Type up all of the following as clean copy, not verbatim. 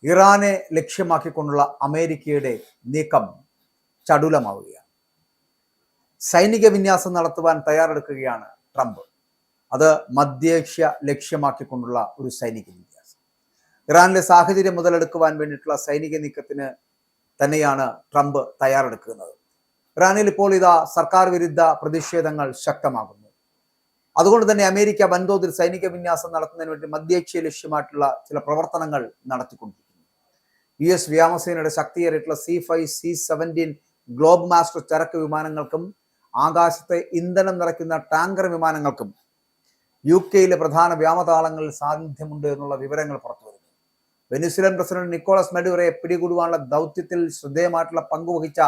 ഇറാനെ ലക്ഷ്യമാക്കിക്കൊണ്ടുള്ള അമേരിക്കയുടെ നീക്കം ചടുലമാവുകയാണ്. സൈനിക വിന്യാസം നടത്തുവാൻ തയ്യാറെടുക്കുകയാണ് ട്രംപ്. അത് മധ്യേഷ്യ ലക്ഷ്യമാക്കിക്കൊണ്ടുള്ള ഒരു സൈനിക വിന്യാസം. ഇറാനിലെ സാഹചര്യം മുതലെടുക്കുവാൻ വേണ്ടിയിട്ടുള്ള സൈനിക നീക്കത്തിന് തന്നെയാണ് ട്രംപ് തയ്യാറെടുക്കുന്നത്. ഇറാനിൽ ഇപ്പോൾ ഇതാ സർക്കാർ വിരുദ്ധ പ്രതിഷേധങ്ങൾ ശക്തമാകുന്നു. അതുകൊണ്ട് തന്നെ അമേരിക്ക വൻതോതിൽ സൈനിക വിന്യാസം നടത്തുന്നതിന് വേണ്ടി മധ്യേഷ്യ ലക്ഷ്യമായിട്ടുള്ള ചില പ്രവർത്തനങ്ങൾ നടത്തിക്കൊണ്ടിരിക്കുന്നു. US വ്യോമസേനയുടെ ശക്തിയേറിയിട്ടുള്ള C-5, C-17 ഗ്ലോബ് മാസ്റ്റർ ചരക്ക് വിമാനങ്ങൾക്കും ആകാശത്തെ ഇന്ധനം നിറയ്ക്കുന്ന ടാങ്കർ വിമാനങ്ങൾക്കും UK പ്രധാന വ്യോമതാവളങ്ങളിൽ സാന്നിധ്യമുണ്ട് എന്നുള്ള വിവരങ്ങൾ പുറത്തുവരുന്നു. വെനിസ്വലൻ പ്രസിഡന്റ് നിക്കോളസ് മഡുറോയെ പിടികൂടുവാനുള്ള ദൗത്യത്തിൽ ശ്രദ്ധേയമായിട്ടുള്ള പങ്കുവഹിച്ച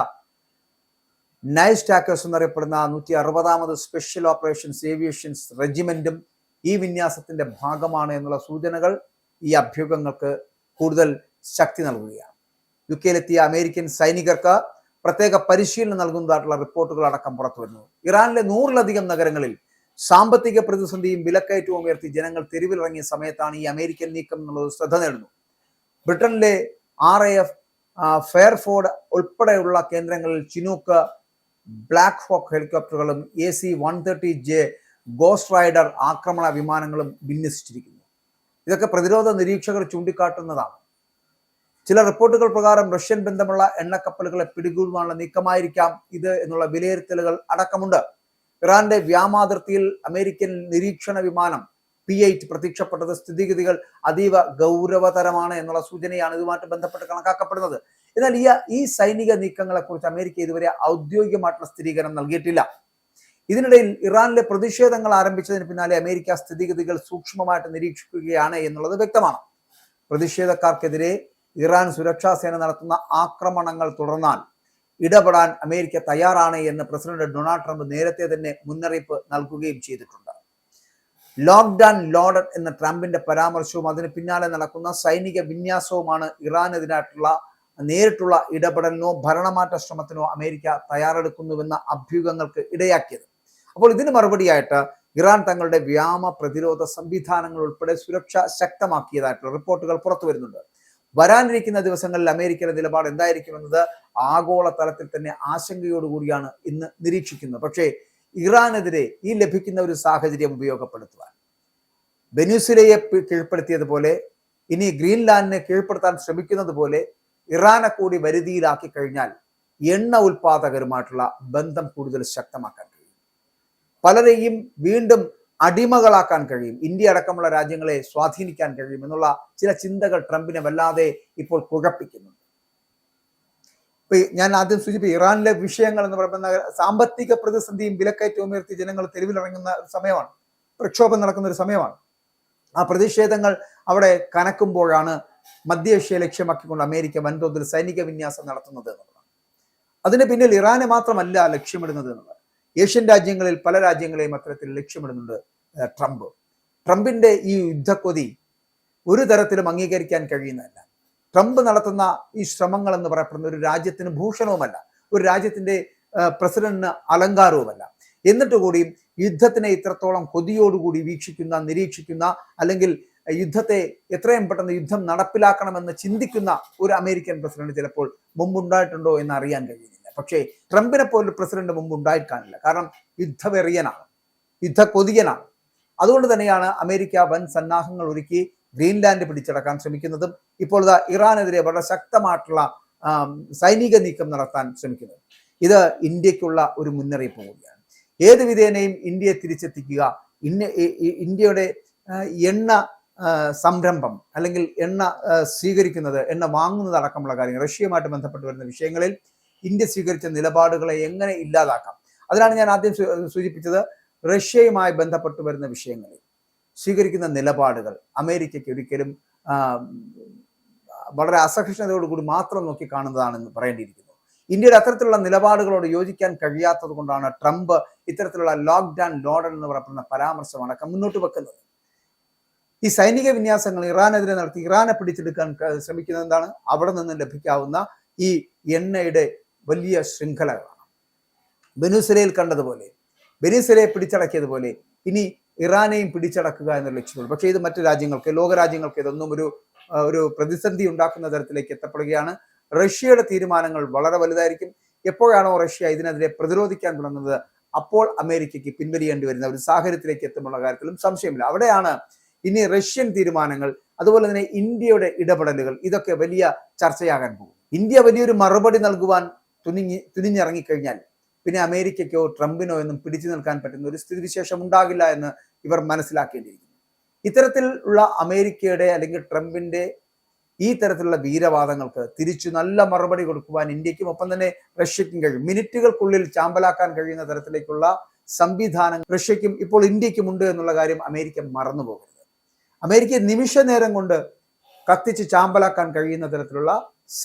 നൈസ് ടാക്കേഴ്സ് എന്നറിയപ്പെടുന്ന 160ാമത് സ്പെഷ്യൽ ഓപ്പറേഷൻസ് ഏവിയേഷൻസ് റെജിമെന്റും ഈ വിന്യാസത്തിന്റെ ഭാഗമാണ് എന്നുള്ള സൂചനകൾ ഈ അഭ്യൂഹങ്ങൾക്ക് കൂടുതൽ ശക്തി നൽകുകയാണ്. UK അമേരിക്കൻ സൈനികർക്ക് പ്രത്യേക പരിശീലനം നൽകുന്നതായിട്ടുള്ള റിപ്പോർട്ടുകൾ അടക്കം പുറത്തു വരുന്നു. ഇറാനിലെ 100ലധികം നഗരങ്ങളിൽ സാമ്പത്തിക പ്രതിസന്ധിയും വിലക്കയറ്റവും ഉയർത്തി ജനങ്ങൾ തെരുവിലിറങ്ങിയ സമയത്താണ് ഈ അമേരിക്കൻ നീക്കം എന്നുള്ളത് ശ്രദ്ധ നേടുന്നു. ബ്രിട്ടനിലെ RAF ഫെയർഫോർഡ് ഉൾപ്പെടെയുള്ള കേന്ദ്രങ്ങളിൽ ചിനൂക്ക് ബ്ലാക്ക് ഹോക്ക് ഹെലികോപ്റ്ററുകളും AC-130J ഗോസ്റ്റ് റൈഡർ ആക്രമണ വിമാനങ്ങളും വിന്യസിച്ചിരിക്കുന്നു. ഇതൊക്കെ പ്രതിരോധ നിരീക്ഷകർ ചൂണ്ടിക്കാട്ടുന്നതാണ്. ചില റിപ്പോർട്ടുകൾ പ്രകാരം റഷ്യൻ ബന്ധമുള്ള എണ്ണക്കപ്പലുകളെ പിടികൂടുവാനുള്ള നീക്കമായിരിക്കാം ഇത് എന്നുള്ള വിലയിരുത്തലുകൾ അടക്കമുണ്ട്. ഇറാന്റെ വ്യോമാതിർത്തിയിൽ അമേരിക്കൻ നിരീക്ഷണ വിമാനം P-8 പ്രത്യക്ഷപ്പെട്ടത് സ്ഥിതിഗതികൾ അതീവ ഗൗരവതരമാണ് എന്നുള്ള സൂചനയാണ് ഇതുമായിട്ട് ബന്ധപ്പെട്ട് കണക്കാക്കപ്പെടുന്നത്. എന്നാൽ ഈ സൈനിക നീക്കങ്ങളെ കുറിച്ച് അമേരിക്ക ഇതുവരെ ഔദ്യോഗികമായിട്ടുള്ള സ്ഥിരീകരണം നൽകിയിട്ടില്ല. ഇതിനിടയിൽ ഇറാനിലെ പ്രതിഷേധങ്ങൾ ആരംഭിച്ചതിന് പിന്നാലെ അമേരിക്ക സ്ഥിതിഗതികൾ സൂക്ഷ്മമായിട്ട് നിരീക്ഷിക്കുകയാണ് എന്നുള്ളത് വ്യക്തമാണ്. പ്രതിഷേധക്കാർക്കെതിരെ ഇറാൻ സുരക്ഷാ സേന നടത്തുന്ന ആക്രമണങ്ങൾ തുടർന്നാൽ ഇടപെടാൻ അമേരിക്ക തയ്യാറാണ് എന്ന് പ്രസിഡന്റ് ഡൊണാൾഡ് ട്രംപ് നേരത്തെ തന്നെ മുന്നറിയിപ്പ് നൽകുകയും ചെയ്തിട്ടുണ്ട്. ലോക്ക്ഡ് ആൻഡ് ലോഡഡ് എന്ന ട്രംപിന്റെ പരാമർശവും അതിന് പിന്നാലെ നടക്കുന്ന സൈനിക വിന്യാസവുമാണ് ഇറാനെതിരായിട്ടുള്ള നേരിട്ടുള്ള ഇടപെടലിനോ ഭരണമാറ്റ ശ്രമത്തിനോ അമേരിക്ക തയ്യാറെടുക്കുന്നുവെന്ന അഭ്യൂഹങ്ങൾക്ക് ഇടയാക്കിയത്. അപ്പോൾ ഇതിന് മറുപടിയായിട്ട് ഇറാൻ തങ്ങളുടെ വ്യോമ പ്രതിരോധ സംവിധാനങ്ങൾ ഉൾപ്പെടെ സുരക്ഷ ശക്തമാക്കിയതായിട്ടുള്ള റിപ്പോർട്ടുകൾ പുറത്തു വരുന്നുണ്ട്. വരാനിരിക്കുന്ന ദിവസങ്ങളിൽ അമേരിക്കയുടെ നിലപാട് എന്തായിരിക്കുമെന്നത് ആഗോള തലത്തിൽ തന്നെ ആശങ്കയോടുകൂടിയാണ് ഇന്ന് നിരീക്ഷിക്കുന്നത്. പക്ഷേ ഇറാനെതിരെ ഈ ലഭിക്കുന്ന ഒരു സാഹചര്യം ഉപയോഗപ്പെടുത്തുവാൻ വെനിസ്വേലയെ കീഴ്പ്പെടുത്തിയതുപോലെ ഇനി ഗ്രീൻലാൻഡിനെ കീഴ്പ്പെടുത്താൻ ശ്രമിക്കുന്നത് പോലെ ഇറാനെ കൂടി വരുതിയിലാക്കി കഴിഞ്ഞാൽ എണ്ണ ഉൽപാദകരുമായിട്ടുള്ള ബന്ധം കൂടുതൽ ശക്തമാക്കാൻ കഴിയും. പലരെയും വീണ്ടും അടിമകളാക്കാൻ കഴിയും. ഇന്ത്യ അടക്കമുള്ള രാജ്യങ്ങളെ സ്വാധീനിക്കാൻ കഴിയും എന്നുള്ള ചില ചിന്തകൾ ട്രംപിനെ വല്ലാതെ ഇപ്പോൾ കുഴപ്പിക്കുന്നുണ്ട്. ഞാൻ ആദ്യം സൂചിപ്പിച്ച ഇറാനിലെ വിഷയങ്ങൾ എന്ന് പറയുന്ന സാമ്പത്തിക പ്രതിസന്ധിയും വിലക്കയറ്റവും ഉയർത്തി ജനങ്ങൾ തെരുവിലിറങ്ങുന്ന സമയമാണ്, പ്രക്ഷോഭം നടക്കുന്ന ഒരു സമയമാണ്. ആ പ്രതിഷേധങ്ങൾ അവിടെ കനക്കുമ്പോഴാണ് മധ്യേഷ്യയെ ലക്ഷ്യമാക്കിക്കൊണ്ട് അമേരിക്ക വൻതോതിൽ സൈനിക വിന്യാസം നടത്തുന്നത് എന്നുള്ളതാണ്. അതിന് പിന്നിൽ ഇറാനെ മാത്രമല്ല ലക്ഷ്യമിടുന്നത് എന്നുള്ളത്. ഏഷ്യൻ രാജ്യങ്ങളിൽ പല രാജ്യങ്ങളെയും അത്തരത്തിൽ ലക്ഷ്യമിടുന്നുണ്ട് ട്രംപ്. ട്രംപിന്റെ ഈ യുദ്ധക്കൊതി ഒരു തരത്തിലും അംഗീകരിക്കാൻ കഴിയുന്നതല്ല. ട്രംപ് നടത്തുന്ന ഈ ശ്രമങ്ങൾ എന്ന് പറയപ്പെടുന്ന ഒരു രാജ്യത്തിന് ഭൂഷണവുമല്ല, ഒരു രാജ്യത്തിന്റെ പ്രസിഡന്റിന് അലങ്കാരവുമല്ല. എന്നിട്ട് കൂടി യുദ്ധത്തിനെ ഇത്രത്തോളം കൊതിയോടുകൂടി വീക്ഷിക്കുന്ന, നിരീക്ഷിക്കുന്ന, അല്ലെങ്കിൽ യുദ്ധത്തെ എത്രയും പെട്ടെന്ന് യുദ്ധം നടപ്പിലാക്കണമെന്ന് ചിന്തിക്കുന്ന ഒരു അമേരിക്കൻ പ്രസിഡന്റ് ചിലപ്പോൾ മുമ്പുണ്ടായിട്ടുണ്ടോ എന്ന് അറിയാൻ കഴിയുന്നില്ല. പക്ഷേ ട്രംപിനെ പോലൊരു പ്രസിഡന്റ് മുമ്പ് ഉണ്ടായിക്കാണില്ല. കാരണം യുദ്ധവെറിയനാണ്, യുദ്ധക്കൊതിയനാണ്. അതുകൊണ്ട് തന്നെയാണ് അമേരിക്ക വൻ സന്നാഹങ്ങൾ ഒരുക്കി ഗ്രീൻലാൻഡ് പിടിച്ചടക്കാൻ ശ്രമിക്കുന്നതും ഇപ്പോൾ ഇറാനെതിരെ വളരെ ശക്തമായിട്ടുള്ള സൈനിക നീക്കം നടത്താൻ ശ്രമിക്കുന്നത്. ഇത് ഇന്ത്യക്കുള്ള ഒരു മുന്നറിയിപ്പ് കൂടിയാണ്. ഏത് വിധേനയും ഇന്ത്യയെ തിരിച്ചെത്തിക്കുക, ഇന്ത്യയുടെ എണ്ണ സംരംഭം അല്ലെങ്കിൽ എണ്ണ സ്വീകരിക്കുന്നത്, എണ്ണ വാങ്ങുന്നത് അടക്കമുള്ള കാര്യങ്ങൾ, റഷ്യയുമായിട്ട് ബന്ധപ്പെട്ട് വരുന്ന വിഷയങ്ങളിൽ ഇന്ത്യ സ്വീകരിച്ച നിലപാടുകളെ എങ്ങനെ ഇല്ലാതാക്കാം. അതിനാണ് ഞാൻ ആദ്യം സൂചിപ്പിച്ചത്. റഷ്യയുമായി ബന്ധപ്പെട്ട് വരുന്ന വിഷയങ്ങളിൽ സ്വീകരിക്കുന്ന നിലപാടുകൾ അമേരിക്കയ്ക്ക് ഒരിക്കലും വളരെ അസഹിഷ്ണുതയോടുകൂടി മാത്രം നോക്കി കാണുന്നതാണെന്ന് പറയേണ്ടിയിരിക്കുന്നു. ഇന്ത്യയുടെ അത്തരത്തിലുള്ള നിലപാടുകളോട് യോജിക്കാൻ കഴിയാത്തത് കൊണ്ടാണ് ട്രംപ് ഇത്തരത്തിലുള്ള ലോക്ക്ഡ് ആൻഡ് ലോഡഡ് എന്ന് പറയുന്ന പരാമർശം അടക്കം മുന്നോട്ട് വെക്കുന്നത്. ഈ സൈനിക വിന്യാസങ്ങൾ ഇറാനെതിരെ നടത്തി ഇറാനെ പിടിച്ചെടുക്കാൻ ശ്രമിക്കുന്നത് എന്താണ്? അവിടെ നിന്ന് ലഭിക്കാവുന്ന ഈ എണ്ണയുടെ വലിയ ശൃംഖലകളാണ്. വെനിസ്വേലയിൽ കണ്ടതുപോലെ, വെനിസ്വേലയെ പിടിച്ചടക്കിയതുപോലെ ഇനി ഇറാനെയും പിടിച്ചടക്കുക എന്ന ലക്ഷ്യമുള്ളൂ. പക്ഷേ ഇത് മറ്റു രാജ്യങ്ങൾക്ക്, ലോകരാജ്യങ്ങൾക്ക് ഇതൊന്നും ഒരു ഒരു പ്രതിസന്ധി ഉണ്ടാക്കുന്ന തരത്തിലേക്ക് എത്തപ്പെടുകയാണ്. റഷ്യയുടെ തീരുമാനങ്ങൾ വളരെ വലുതായിരിക്കും. എപ്പോഴാണോ റഷ്യ ഇതിനെതിരെ പ്രതിരോധിക്കാൻ തുടങ്ങുന്നത്, അപ്പോൾ അമേരിക്കയ്ക്ക് പിൻവലിയേണ്ടി വരുന്ന ഒരു സാഹചര്യത്തിലേക്ക് എത്തുമുള്ള കാര്യത്തിലും സംശയമില്ല. അവിടെയാണ് ഇനി റഷ്യൻ തീരുമാനങ്ങൾ, അതുപോലെ തന്നെ ഇന്ത്യയുടെ ഇടപെടലുകൾ, ഇതൊക്കെ വലിയ ചർച്ചയാകാൻ പോകും. ഇന്ത്യ വലിയൊരു മറുപടി നൽകുവാൻ തുനിഞ്ഞിറങ്ങിക്കഴിഞ്ഞാൽ പിന്നെ അമേരിക്കയ്ക്കോ ട്രംപിനോ എന്നും പിടിച്ചു നിൽക്കാൻ പറ്റുന്ന ഒരു സ്ഥിതിവിശേഷം ഉണ്ടാകില്ല എന്ന് ഇവർ മനസ്സിലാക്കേണ്ടിയിരിക്കുന്നു. ഇത്തരത്തിലുള്ള അമേരിക്കയുടെ അല്ലെങ്കിൽ ട്രംപിന്റെ ഈ തരത്തിലുള്ള വീരവാദങ്ങൾക്ക് തിരിച്ചു നല്ല മറുപടി കൊടുക്കുവാൻ ഇന്ത്യക്കും ഒപ്പം തന്നെ റഷ്യക്കും കഴിയും. മിനിറ്റുകൾക്കുള്ളിൽ ചാമ്പലാക്കാൻ കഴിയുന്ന തരത്തിലേക്കുള്ള സംവിധാനം റഷ്യക്കും ഇപ്പോൾ ഇന്ത്യക്കും ഉണ്ട് എന്നുള്ള കാര്യം അമേരിക്ക മറന്നുപോകരുത്. അമേരിക്ക നിമിഷ നേരം കൊണ്ട് കത്തിച്ച് ചാമ്പലാക്കാൻ കഴിയുന്ന തരത്തിലുള്ള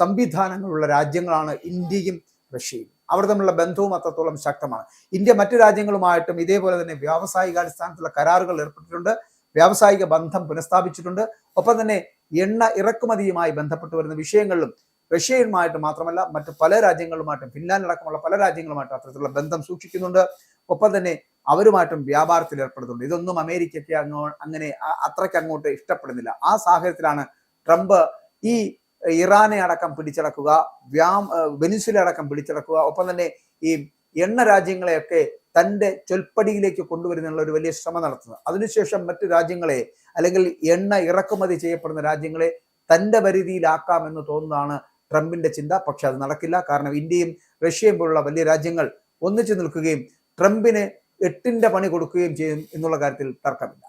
സംവിധാനങ്ങളുള്ള രാജ്യങ്ങളാണ് ഇന്ത്യയും റഷ്യയും. അവർ തമ്മിലുള്ള ബന്ധവും അത്രത്തോളം ശക്തമാണ്. ഇന്ത്യ മറ്റു രാജ്യങ്ങളുമായിട്ടും ഇതേപോലെ തന്നെ വ്യാവസായികാടിസ്ഥാനത്തിലുള്ള കരാറുകൾ ഏർപ്പെട്ടിട്ടുണ്ട്, വ്യാവസായിക ബന്ധം പുനഃസ്ഥാപിച്ചിട്ടുണ്ട്. ഒപ്പം തന്നെ എണ്ണ ഇറക്കുമതിയുമായി ബന്ധപ്പെട്ട് വരുന്ന വിഷയങ്ങളിലും റഷ്യയുമായിട്ട് മാത്രമല്ല മറ്റു പല രാജ്യങ്ങളുമായിട്ടും, ഫിൻലാൻഡ് അടക്കമുള്ള പല രാജ്യങ്ങളുമായിട്ടും അത്തരത്തിലുള്ള ബന്ധം സൂക്ഷിക്കുന്നുണ്ട്. ഒപ്പം തന്നെ അവരുമായിട്ടും വ്യാപാരത്തിൽ ഏർപ്പെടുന്നുണ്ട്. ഇതൊന്നും അമേരിക്കയ്ക്ക് അങ്ങനെ അത്രയ്ക്ക് അങ്ങോട്ട് ഇഷ്ടപ്പെടുന്നില്ല. ആ സാഹചര്യത്തിലാണ് ട്രംപ് ഈ ഇറാനെ അടക്കം പിടിച്ചടക്കുക, വെനിസ്വേല അടക്കം പിടിച്ചടക്കുക, ഒപ്പം തന്നെ ഈ എണ്ണ രാജ്യങ്ങളെയൊക്കെ തൻ്റെ ചൊൽപ്പടിയിലേക്ക് കൊണ്ടുവരുന്നുള്ള ഒരു വലിയ ശ്രമം നടത്തുന്നത്. അതിനുശേഷം മറ്റു രാജ്യങ്ങളെ അല്ലെങ്കിൽ എണ്ണ ഇറക്കുമതി ചെയ്യപ്പെടുന്ന രാജ്യങ്ങളെ തൻ്റെ പരിധിയിലാക്കാമെന്ന് തോന്നുന്നതാണ് ട്രംപിന്റെ ചിന്ത. പക്ഷെ അത് നടക്കില്ല. കാരണം ഇന്ത്യയും റഷ്യയും പോലുള്ള വലിയ രാജ്യങ്ങൾ ഒന്നിച്ചു നിൽക്കുകയും ട്രംപിന് 8ന്റെ പണി കൊടുക്കുകയും ചെയ്യും എന്നുള്ള കാര്യത്തിൽ തർക്കമില്ല.